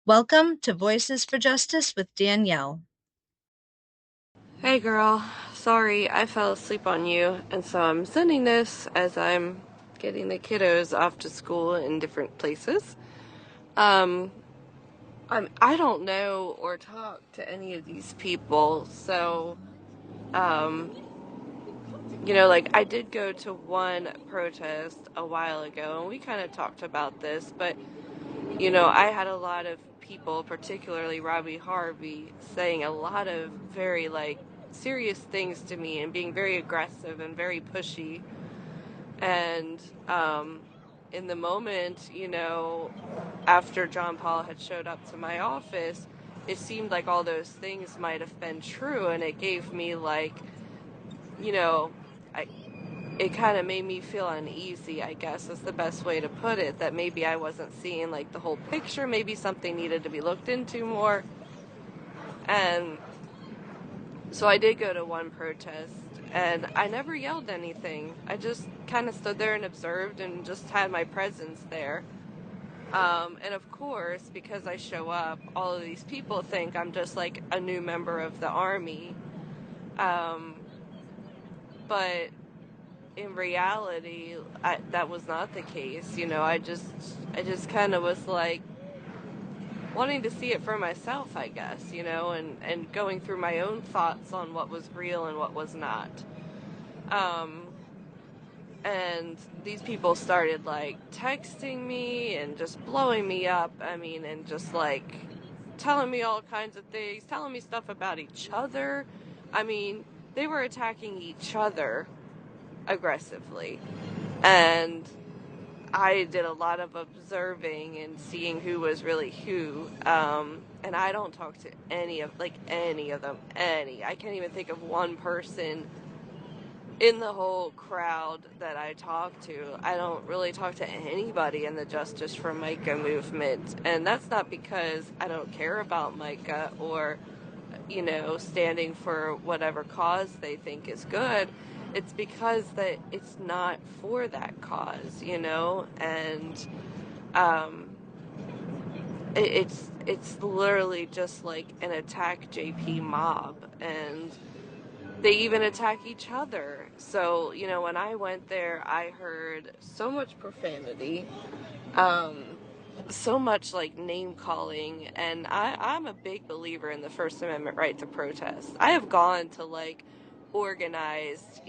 Welcome to Voices for Justice with Danielle. Hey girl, sorry I fell asleep on you, and so I'm sending this as I'm getting the kiddos off to school in different places. Um, I don't know or talk to any of these people, so, um, like I did go to one protest a while ago, and we kind of talked about this, but, I had a lot of people, particularly Robbie Harvey, saying a lot of very, serious things to me and being very aggressive and very pushy. And in the moment, after John Paul had showed up to my office, it seemed like all those things might have been true, and it gave me you know, I, it kind of made me feel uneasy, I guess is the best way to put it, that maybe I wasn't seeing the whole picture, maybe something needed to be looked into more. And so I did go to one protest, and I never yelled anything. I just kind of stood there and observed and just had my presence there. And of course, because I show up, all of these people think I'm just like a new member of the army. Um, but in reality, that was not the case. I just kind of was like wanting to see it for myself, I guess, and going through my own thoughts on what was real and what was not. Um, and these people started texting me and just blowing me up. I mean, and just telling me all kinds of things, telling me stuff about each other. I mean, they were attacking each other aggressively. And I did a lot of observing and seeing who was really who. And I don't talk to any of them. I can't even think of one person in the whole crowd that I talk to. I don't really talk to anybody in the Justice for Mica movement. And that's not because I don't care about Mica or, standing for whatever cause they think is good. It's because that it's not for that cause, and um, it's literally just like an attack JP mob, and they even attack each other. So, when I went there, I heard so much profanity, um, so much name calling, and I'm a big believer in the First Amendment right to protest. I have gone to organized,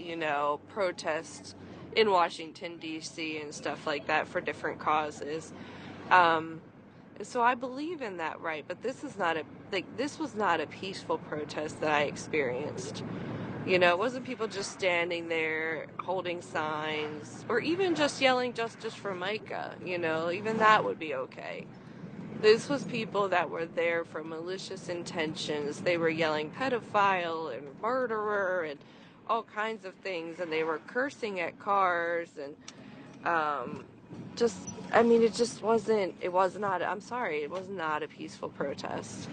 protests in Washington, D.C. and stuff like that for different causes. Um, so I believe in that right, but this was not a peaceful protest that I experienced. It wasn't people just standing there holding signs or even just yelling justice for Mica, even that would be okay. This was people that were there for malicious intentions. They were yelling pedophile and murderer and all kinds of things, and they were cursing at cars and just, I mean, I'm sorry, it was not a peaceful protest.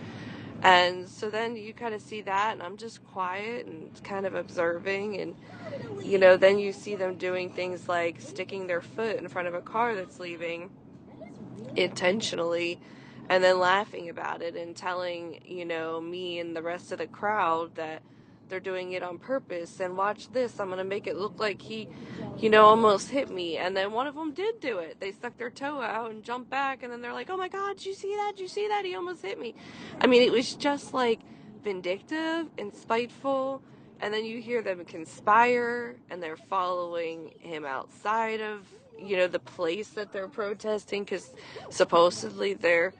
And so then you kind of see that, and I'm just quiet and kind of observing, and then you see them doing things like sticking their foot in front of a car that's leaving intentionally, and then laughing about it and telling, me and the rest of the crowd that they're doing it on purpose, and watch this, I'm going to make it look like he, almost hit me. And then one of them did do it. They stuck their toe out and jumped back, and then they're like, oh my God, did you see that? Did you see that? He almost hit me. I mean, it was just vindictive and spiteful. And then you hear them conspire, and they're following him outside of, the place that they're protesting, because supposedly their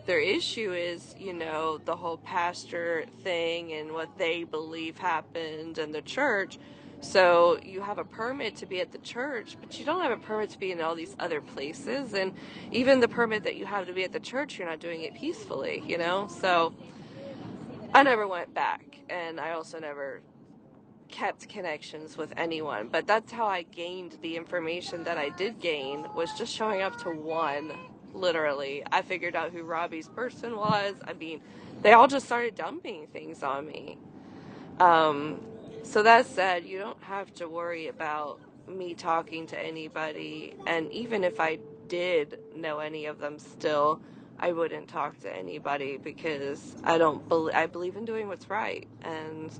issue is, the whole pastor thing and what they believe happened in the church. So you have a permit to be at the church, but you don't have a permit to be in all these other places. And even the permit that you have to be at the church, you're not doing it peacefully, So I never went back, and I also never kept connections with anyone. But that's how I gained the information that I did gain, was just showing up to one. Literally, I figured out who Robbie's person was. I mean, they all just started dumping things on me. um so that said, you don't have to worry about me talking to anybody, and even if I did know any of them still, I wouldn't talk to anybody because I believe in doing what's right, and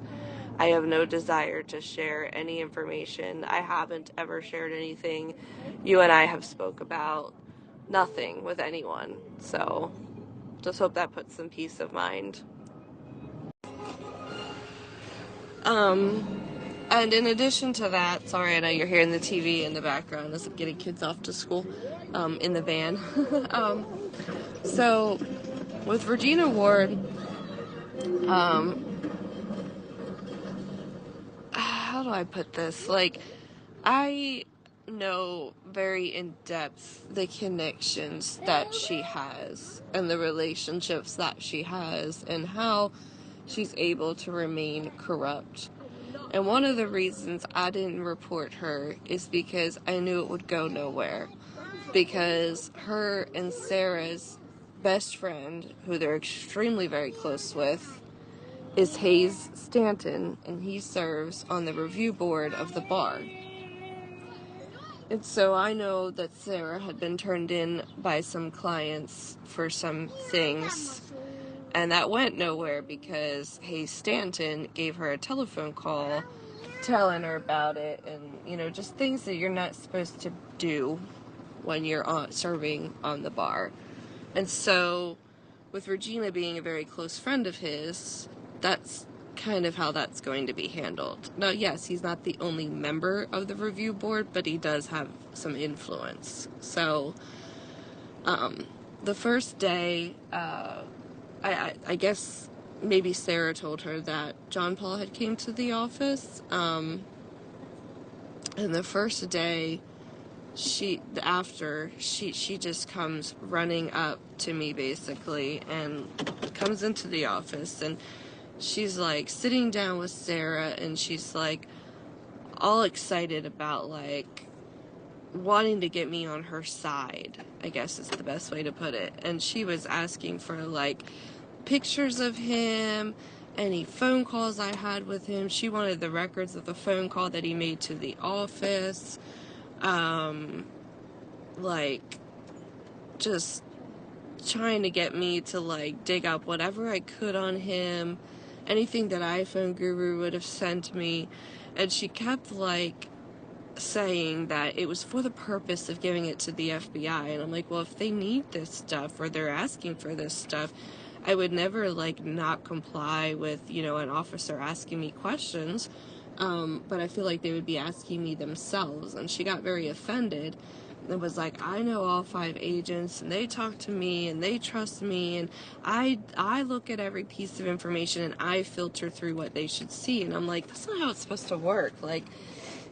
I have no desire to share any information. I haven't ever shared anything you and I have spoke about. Nothing with anyone. So just hope that puts some peace of mind. And in addition to that, sorry, I know you're hearing the TV in the background as I'm getting kids off to school, in the van. So with Regina Ward, how do I put this? Like, I know very in depth the connections that she has and the relationships that she has and how she's able to remain corrupt. And one of the reasons I didn't report her is because I knew it would go nowhere. Because her and Sarah's best friend, who they're extremely very close with, is Hayes Stanton, and he serves on the review board of the bar. And so I know that Sarah had been turned in by some clients for some things, and that went nowhere because Hayes Stanton gave her a telephone call telling her about it, and just things that you're not supposed to do when you're serving on the bar. And so with Regina being a very close friend of his, that's kind of how that's going to be handled. Now, yes, he's not the only member of the review board, but he does have some influence. So the first day, I guess maybe Sarah told her that John Paul had came to the office, and the first day she just comes running up to me basically and comes into the office, and she's like sitting down with Sarah, and she's like all excited about like wanting to get me on her side, I guess is the best way to put it. And she was asking for like pictures of him, any phone calls I had with him. She wanted the records of the phone call that he made to the office. Like just trying to get me to like dig up whatever I could on him, anything that iPhone Guru would have sent me. And she kept like saying that it was for the purpose of giving it to the FBI. And I'm like, well, if they need this stuff or they're asking for this stuff, I would never like not comply with, an officer asking me questions. But I feel like they would be asking me themselves. And she got very offended. It was like, I know all 5 agents, and they talk to me, and they trust me, and I look at every piece of information, and I filter through what they should see. And I'm like, that's not how it's supposed to work. Like,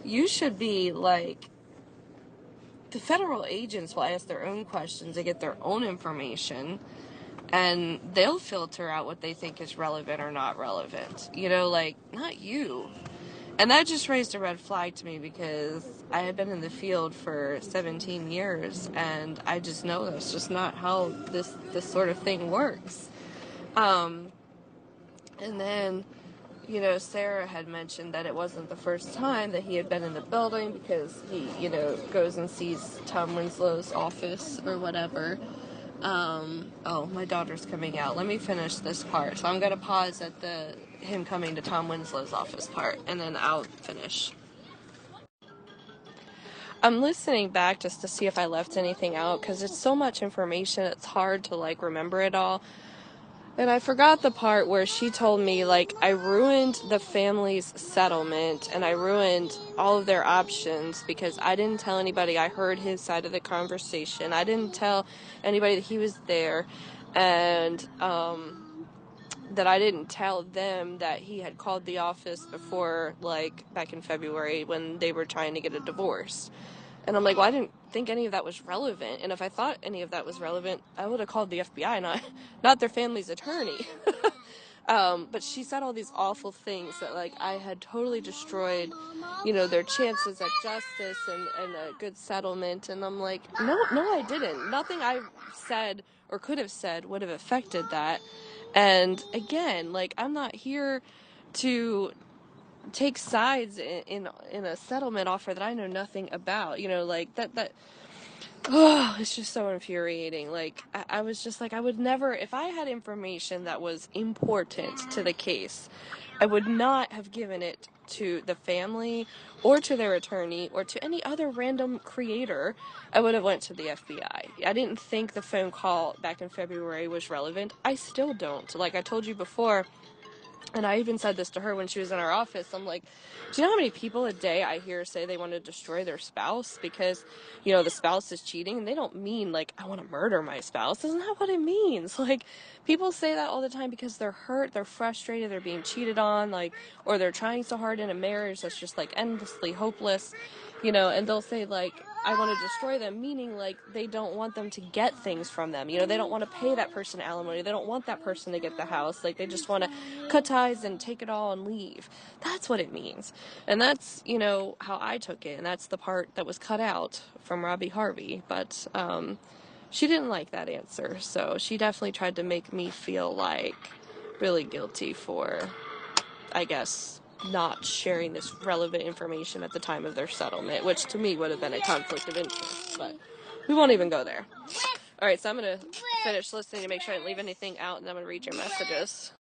you should be like, the federal agents will ask their own questions, they get their own information, and they'll filter out what they think is relevant or not relevant. Not you. And that just raised a red flag to me because I had been in the field for 17 years, and I just know that's just not how this sort of thing works. And then, Sarah had mentioned that it wasn't the first time that he had been in the building because he, goes and sees Tom Winslow's office or whatever. Oh, my daughter's coming out. Let me finish this part. So I'm going to pause at him coming to Tom Winslow's office part, and then I'll finish. I'm listening back just to see if I left anything out, because it's so much information, it's hard to, remember it all. And I forgot the part where she told me, I ruined the family's settlement, and I ruined all of their options because I didn't tell anybody I heard his side of the conversation. I didn't tell anybody that he was there, and that I didn't tell them that he had called the office before, back in February when they were trying to get a divorce. And I'm like, well, I didn't think any of that was relevant. And if I thought any of that was relevant, I would have called the FBI, not their family's attorney. But she said all these awful things that, I had totally destroyed, their chances at justice and a good settlement. And I'm like, no, I didn't. Nothing I said or could have said would have affected that. And again, I'm not here to take sides in a settlement offer that I know nothing about. That Oh, it's just so infuriating. Like, I was just like, I would never, if I had information that was important to the case, I would not have given it to the family or to their attorney or to any other random creator. I would have went to the FBI. I didn't think the phone call back in February was relevant. I still don't. Like I told you before, and I even said this to her when she was in our office. I'm like, do you know how many people a day I hear say they want to destroy their spouse because, the spouse is cheating? And they don't mean, like, I want to murder my spouse. That's not what it means. Like, people say that all the time because they're hurt, they're frustrated, they're being cheated on, like, or they're trying so hard in a marriage that's just, like, endlessly hopeless, and they'll say, like, I want to destroy them, meaning, like, they don't want them to get things from them. They don't want to pay that person alimony. They don't want that person to get the house. Like, they just want to cut ties and take it all and leave. That's what it means. And that's, how I took it. And that's the part that was cut out from Robbie Harvey. But she didn't like that answer. So she definitely tried to make me feel like really guilty for, I guess, not sharing this relevant information at the time of their settlement, which to me would have been a conflict of interest. But we won't even go there. All right, so I'm going to finish listening to make sure I didn't leave anything out, and I'm going to read your messages.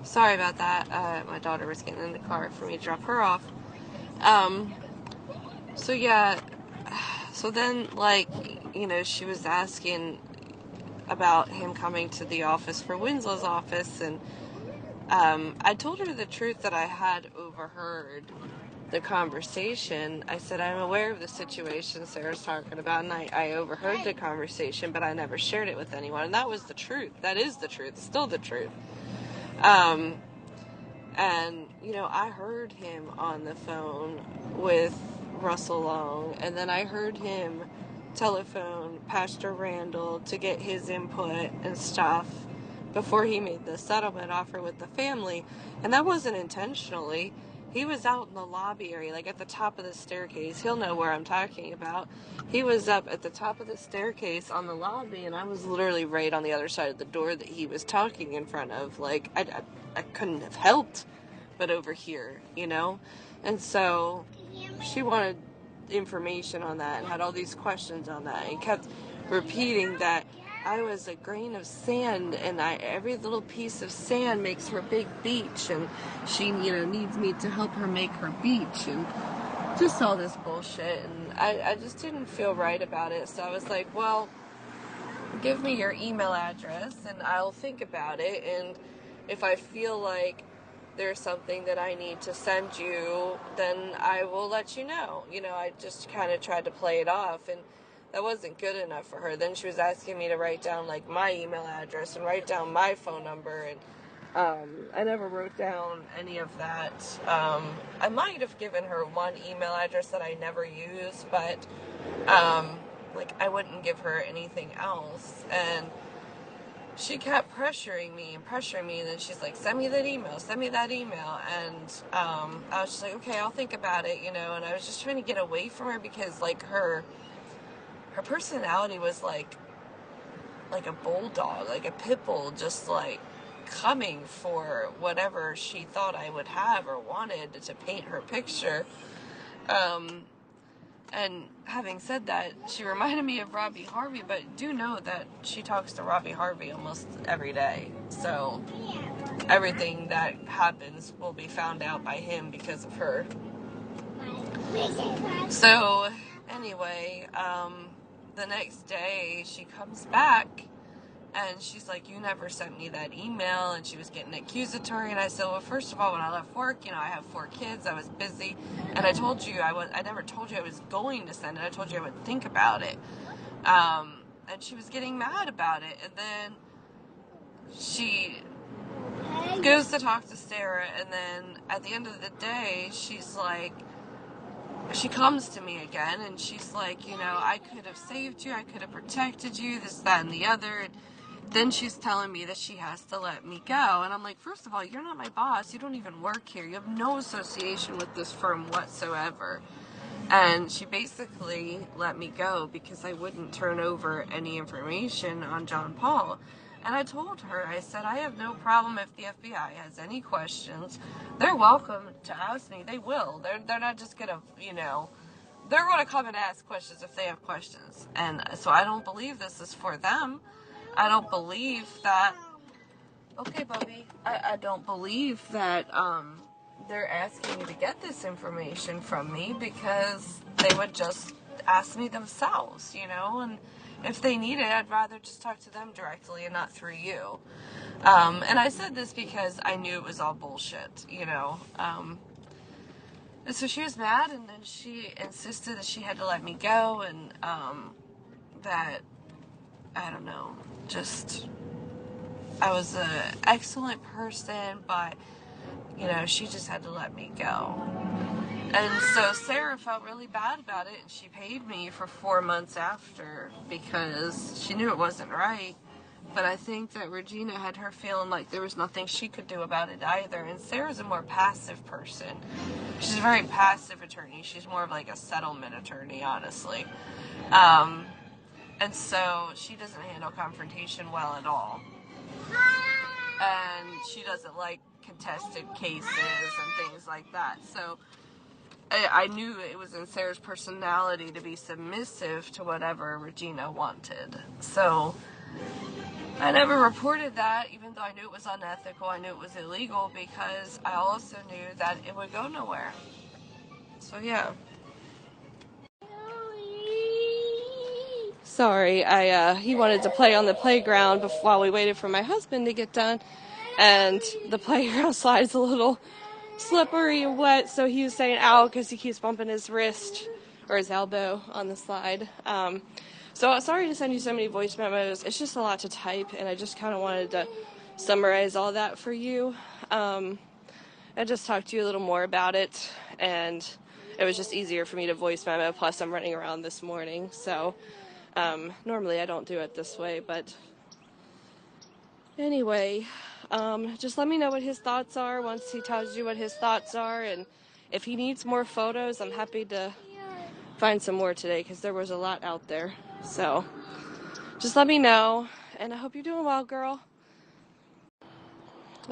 Sorry about that. My daughter was getting in the car for me to drop her off. So yeah, so then, like, she was asking about him coming to the office for Winslow's office, and I told her the truth that I had overheard the conversation. I said, I'm aware of the situation Sarah's talking about, and I overheard the conversation, but I never shared it with anyone. And that was the truth. That is the truth. Still the truth. And, I heard him on the phone with Russell Long, and then I heard him telephone Pastor Randall to get his input and stuff before he made the settlement offer with the family. And that wasn't intentionally. He was out in the lobby area, like at the top of the staircase. He'll know where I'm talking about. He was up at the top of the staircase on the lobby, and I was literally right on the other side of the door that he was talking in front of. Like, I couldn't have helped but overhear, And so she wanted information on that and had all these questions on that and kept repeating that I was a grain of sand, and every little piece of sand makes her big beach, and she, needs me to help her make her beach, and just all this bullshit. And I just didn't feel right about it. So I was like, well, give me your email address and I'll think about it, and if I feel like there's something that I need to send you, then I will let you know. I just kind of tried to play it off, and that wasn't good enough for her. Then she was asking me to write down, like, my email address and write down my phone number, and I never wrote down any of that. I might have given her one email address that I never use, but I wouldn't give her anything else. And she kept pressuring me, and then she's like, send me that email. And I was just like, okay, I'll think about it, and I was just trying to get away from her because, like, her personality was like a bulldog, like a pit bull, just like coming for whatever she thought I would have or wanted to paint her picture. And having said that, she reminded me of Robbie Harvey, but do know that she talks to Robbie Harvey almost every day. So everything that happens will be found out by him because of her. So anyway, the next day she comes back and she's like, you never sent me that email, and she was getting accusatory. And I said, well, first of all, when I left work, I have 4 kids, I was busy, and I told you I never told you I was going to send it. I told you I would think about it. And she was getting mad about it, and then she goes to talk to Sarah, and then at the end of the day, she's like, she comes to me again, and she's like, I could have saved you, I could have protected you, this, that, and the other. Then she's telling me that she has to let me go. And I'm like, first of all, you're not my boss. You don't even work here. You have no association with this firm whatsoever. And she basically let me go because I wouldn't turn over any information on John Paul. And I told her, I said, I have no problem if the FBI has any questions. They're welcome to ask me. They will. They're not just going to, they're going to come and ask questions if they have questions. And so I don't believe this is for them. I don't believe that. Okay, Bubby. I don't believe that they're asking me to get this information from me because they would just ask me themselves, and if they need it, I'd rather just talk to them directly and not through you. And I said this because I knew it was all bullshit, and so she was mad, and then she insisted that she had to let me go, and that, I don't know, just, I was an excellent person, but, she just had to let me go. And so Sarah felt really bad about it, and she paid me for 4 months after because she knew it wasn't right. But I think that Regina had her feeling like there was nothing she could do about it either. And Sarah's a more passive person. She's a very passive attorney. She's more of like a settlement attorney, honestly. And so she doesn't handle confrontation well at all. And she doesn't like contested cases and things like that. So I knew it was in Sarah's personality to be submissive to whatever Regina wanted. So I never reported that, even though I knew it was unethical. I knew it was illegal because I also knew that it would go nowhere. So yeah. Sorry, he wanted to play on the playground while we waited for my husband to get done. And the playground slide is a little slippery and wet, so he was saying ow because he keeps bumping his wrist or his elbow on the slide. So sorry to send you so many voice memos. It's just a lot to type, and I just kind of wanted to summarize all that for you. And just talk to you a little more about it, and it was just easier for me to voice memo, plus I'm running around this morning, so normally I don't do it this way, but anyway, just let me know what his thoughts are once he tells you what his thoughts are, and if he needs more photos, I'm happy to find some more today, because there was a lot out there. So just let me know, and I hope you're doing well, girl.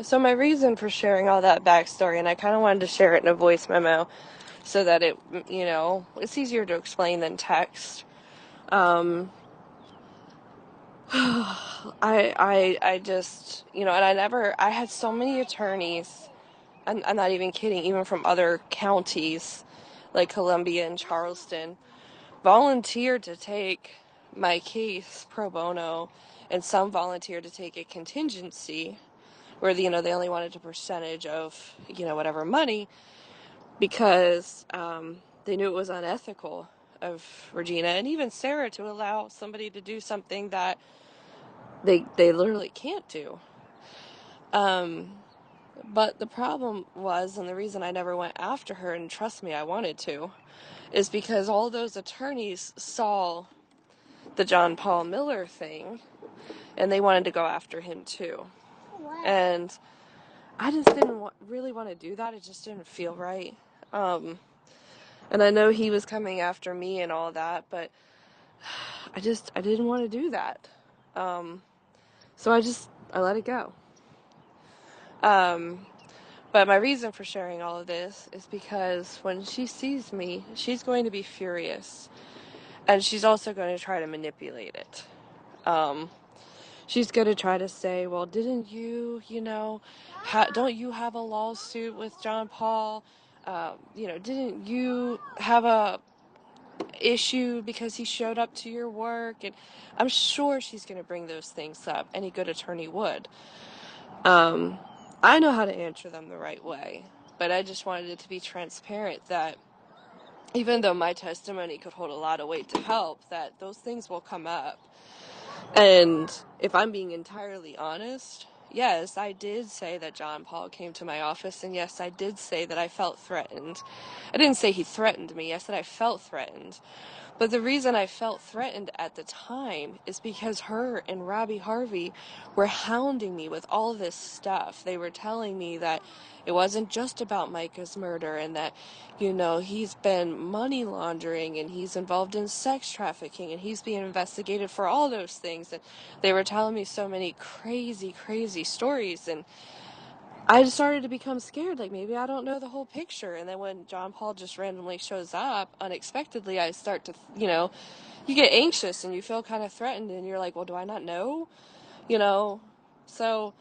So my reason for sharing all that backstory, and I kind of wanted to share it in a voice memo so that it, it's easier to explain than text. I just, and I had so many attorneys, and I'm not even kidding, even from other counties like Columbia and Charleston, volunteered to take my case pro bono, and some volunteered to take a contingency where, they only wanted a percentage of, whatever money, because they knew it was unethical of Regina and even Sarah to allow somebody to do something that they literally can't do. But the problem was, and the reason I never went after her, and trust me, I wanted to, is because all those attorneys saw the John Paul Miller thing, and they wanted to go after him too. And I just didn't really want to do that. It just didn't feel right. And I know he was coming after me and all that, but I didn't want to do that. So I let it go. But my reason for sharing all of this is because when she sees me, she's going to be furious. And she's also going to try to manipulate it. She's going to try to say, well, didn't you, don't you have a lawsuit with John Paul? Didn't you have a issue because he showed up to your work? And I'm sure she's going to bring those things up. Any good attorney would. I know how to answer them the right way, but I just wanted it to be transparent that even though my testimony could hold a lot of weight to help, that those things will come up. And if I'm being entirely honest, yes, I did say that John Paul came to my office, and yes, I did say that I felt threatened. I didn't say he threatened me. I said I felt threatened. But the reason I felt threatened at the time is because her and Robbie Harvey were hounding me with all this stuff. They were telling me that it wasn't just about Mica's murder, and that, he's been money laundering, and he's involved in sex trafficking, and he's being investigated for all those things. And they were telling me so many crazy, crazy stories, and I just started to become scared, like maybe I don't know the whole picture. And then when John Paul just randomly shows up unexpectedly, I start to, you get anxious and you feel kind of threatened, and you're like, well, do I not know? You know? So,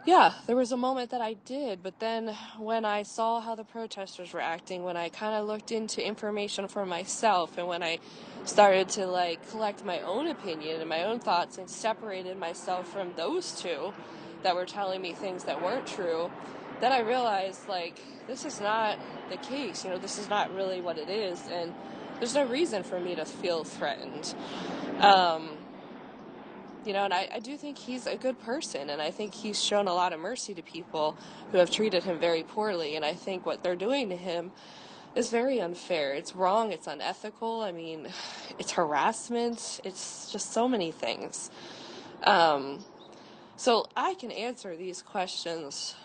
yeah, there was a moment that I did, but then when I saw how the protesters were acting, when I kind of looked into information for myself, and when I started to like collect my own opinion and my own thoughts and separated myself from those two that were telling me things that weren't true, then I realized like this is not the case. This is not really what it is, and there's no reason for me to feel threatened. And I do think he's a good person, and I think he's shown a lot of mercy to people who have treated him very poorly, and I think what they're doing to him is very unfair. It's wrong, it's unethical, it's harassment, it's just so many things. So I can answer these questions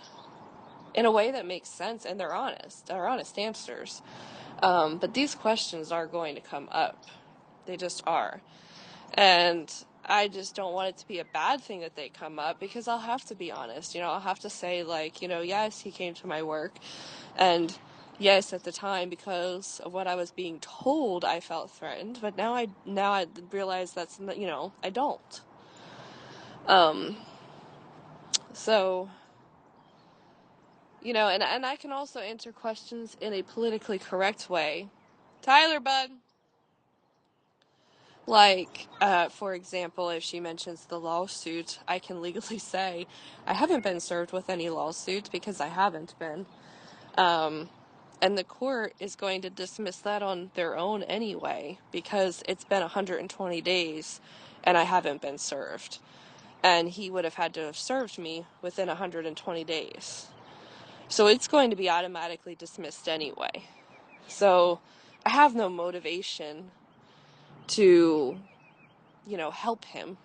in a way that makes sense, and they're honest answers. But these questions are going to come up. They just are. And I just don't want it to be a bad thing that they come up, because I'll have to be honest. I'll have to say, like, yes, he came to my work, and yes, at the time, because of what I was being told, I felt threatened, but now I realize that's, I don't. So, and I can also answer questions in a politically correct way. Tyler, bud. Like, for example, if she mentions the lawsuit, I can legally say I haven't been served with any lawsuit, because I haven't been. And the court is going to dismiss that on their own anyway, because it's been 120 days and I haven't been served. And he would have had to have served me within 120 days. So it's going to be automatically dismissed anyway. So I have no motivation to help him.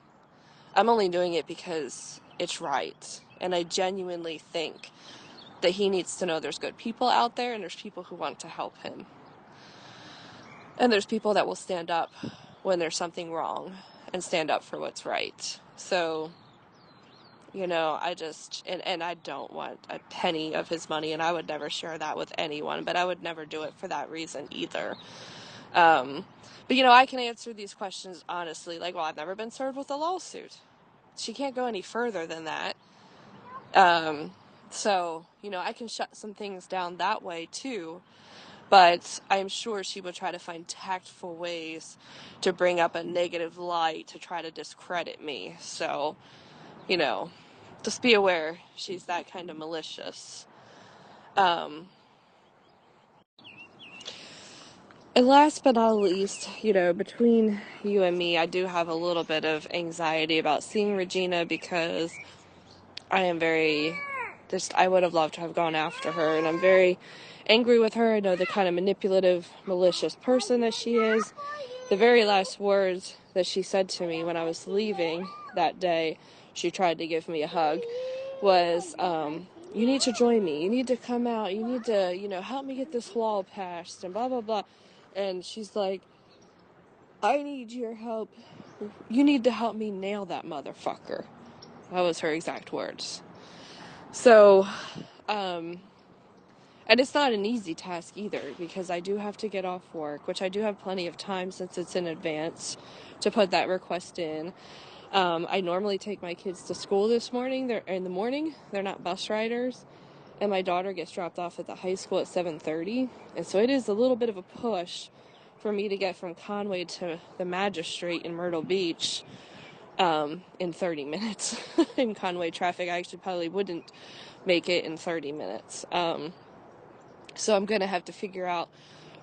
I'm only doing it because it's right. And I genuinely think that he needs to know there's good people out there, and there's people who want to help him. And there's people that will stand up when there's something wrong and stand up for what's right. So, I just, and I don't want a penny of his money, and I would never share that with anyone, but I would never do it for that reason either. But I can answer these questions honestly, like, well, I've never been served with a lawsuit. She can't go any further than that. So, I can shut some things down that way too, but I'm sure she would try to find tactful ways to bring up a negative light to try to discredit me. So, just be aware she's that kind of malicious. And last but not least, between you and me, I do have a little bit of anxiety about seeing Regina, because I am I would have loved to have gone after her, and I'm very angry with her. I know the kind of manipulative, malicious person that she is. The very last words that she said to me when I was leaving that day, she tried to give me a hug, was, you need to join me. You need to come out. You need to, help me get this wall passed, and blah, blah, blah. And she's like, I need your help. You need to help me nail that motherfucker. That was her exact words. So, and it's not an easy task either, because I do have to get off work, which I do have plenty of time since it's in advance to put that request in. I normally take my kids to school this morning. They're in the morning. They're not bus riders. And my daughter gets dropped off at the high school at 7:30. And so it is a little bit of a push for me to get from Conway to the Magistrate in Myrtle Beach in 30 minutes. In Conway traffic, I actually probably wouldn't make it in 30 minutes. So I'm going to have to figure out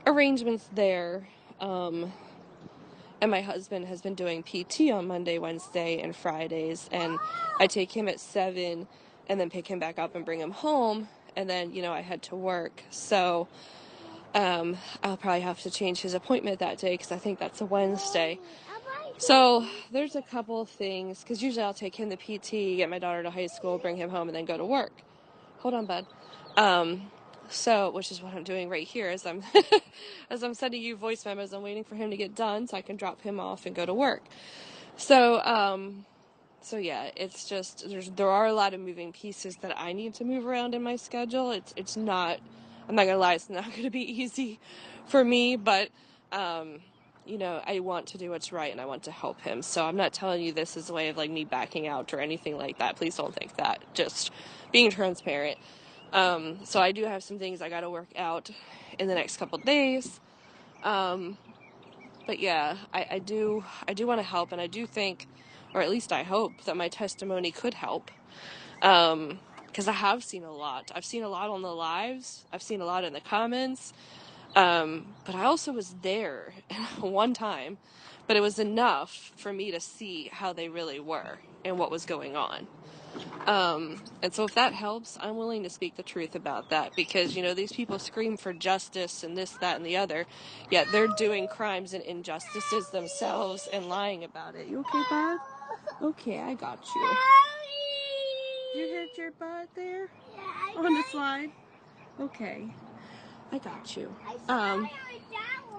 arrangements there. And my husband has been doing PT on Monday, Wednesday, and Fridays. And I take him at 7 and then pick him back up and bring him home. And then, I head to work. So I'll probably have to change his appointment that day, because I think that's a Wednesday. So there's a couple of things, because usually I'll take him to PT, get my daughter to high school, bring him home, and then go to work. Hold on, bud. So, which is what I'm doing right here as I'm as I'm sending you voice memos. I'm waiting for him to get done so I can drop him off and go to work. So So yeah, it's just there are a lot of moving pieces that I need to move around in my schedule. It's not, I'm not gonna lie, it's not gonna be easy for me, but you know, I want to do what's right and I want to help him. So I'm not telling you this as a way of like me backing out or anything like that. Please don't think that. Just being transparent. So I do have some things I gotta work out in the next couple days. But yeah, I do want to help, and I do think, or at least I hope, that my testimony could help. Because I have seen a lot. I've seen a lot on the lives. I've seen a lot in the comments. But I also was there one time, but it was enough for me to see how they really were and what was going on. And so if that helps, I'm willing to speak the truth about that, because, you know, these people scream for justice and this, that, and the other, yet they're doing crimes and injustices themselves and lying about it. You okay, bud? Okay, I got you. You hit your butt there? On the slide? Okay, I got you. I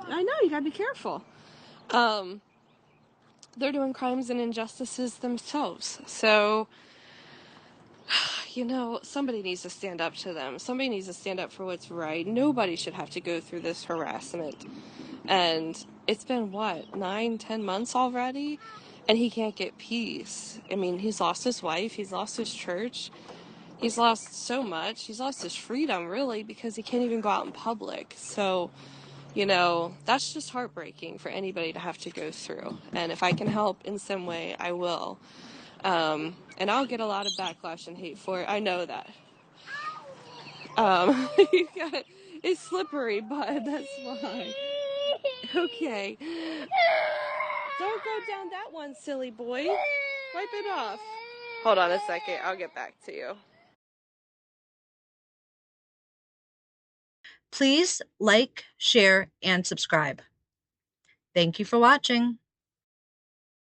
know, you gotta be careful. They're doing crimes and injustices themselves. So, you know, somebody needs to stand up to them. Somebody needs to stand up for what's right. Nobody should have to go through this harassment. And it's been, what, 9, 10 months already? And he can't get peace. I mean, he's lost his wife. He's lost his church. He's lost so much. He's lost his freedom, really, because he can't even go out in public. So, you know, that's just heartbreaking for anybody to have to go through. And if I can help in some way, I will. And I'll get a lot of backlash and hate for it. I know that. It's slippery, bud. That's why. Okay. Don't go down that one, silly boy. Wipe it off. Hold on a second. I'll get back to you. Please like, share, and subscribe. Thank you for watching.